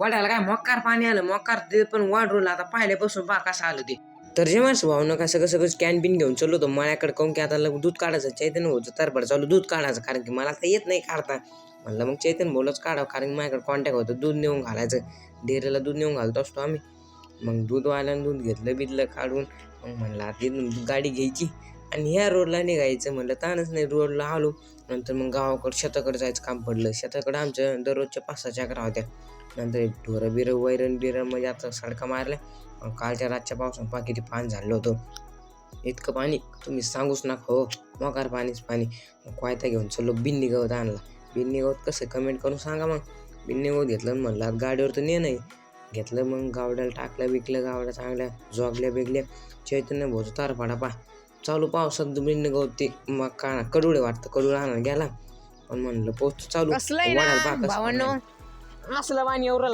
वड्याला काय मोकार पाणी आलं, मोकार ते पण वाढवलं. आता पाहिल्यापासून पहा कसं आलं ते. तर जे माणसं भावनं कसं सगळं कॅन बिन घेऊन चाललो होतो माझ्याकडे, काहून की आता दूध काढायचं चैतन्य होतं तर चालू दूध काढायचं, कारण की मला आता येत नाही काढता. म्हणलं मग चैतन्य बोलच काढावं, कारण की माझ्याकडे कॉन्टॅक्ट होतं दूध नेऊन घालायचं, डेअरीला दूध नेऊन घालतो असतो आम्ही. मग दूधवाल्यानं दूध घेतलं बिदलं काढून. मग म्हणलं आता गाडी घ्यायची आणि ह्या रोडला निघायचं. म्हणलं ताणच नाही, रोडला आलो. नंतर मग गावाकडं शेताकडे जायचं काम पडलं. शेताकडं आमच्या दररोजच्या 5-6 चकरा होत्या. नंतर ढोरं बिरं वैरण बिरण म्हणजे आता सडका मारल्या. कालच्या रातच्या पावसानं पहा किती पाणी झालं होतं. इतकं पाणी तुम्ही सांगूच नका हो, मोकार पाणीच पाणी. कोयता घेऊन चलो बिन्नी गवत आणला. बिन्नी गवत कसं कमेंट करून सांगा. मग बिन्नी गवत घेतलं, म्हणलं गाडीवर तर नाही घेतलं. मग गावड्याला टाकलं बिकलं, गावड्या चांगल्या जोगल्या बिगल्या. चैतन्य भोजू तारपाडा पा चालू पावसात बिन्नी गवत ते मग कडुळे वाटतं, कडुळे आणायला गेला. पण म्हणलं पोचतो चालू वाढायला पा कसं असलं पाणी एवढं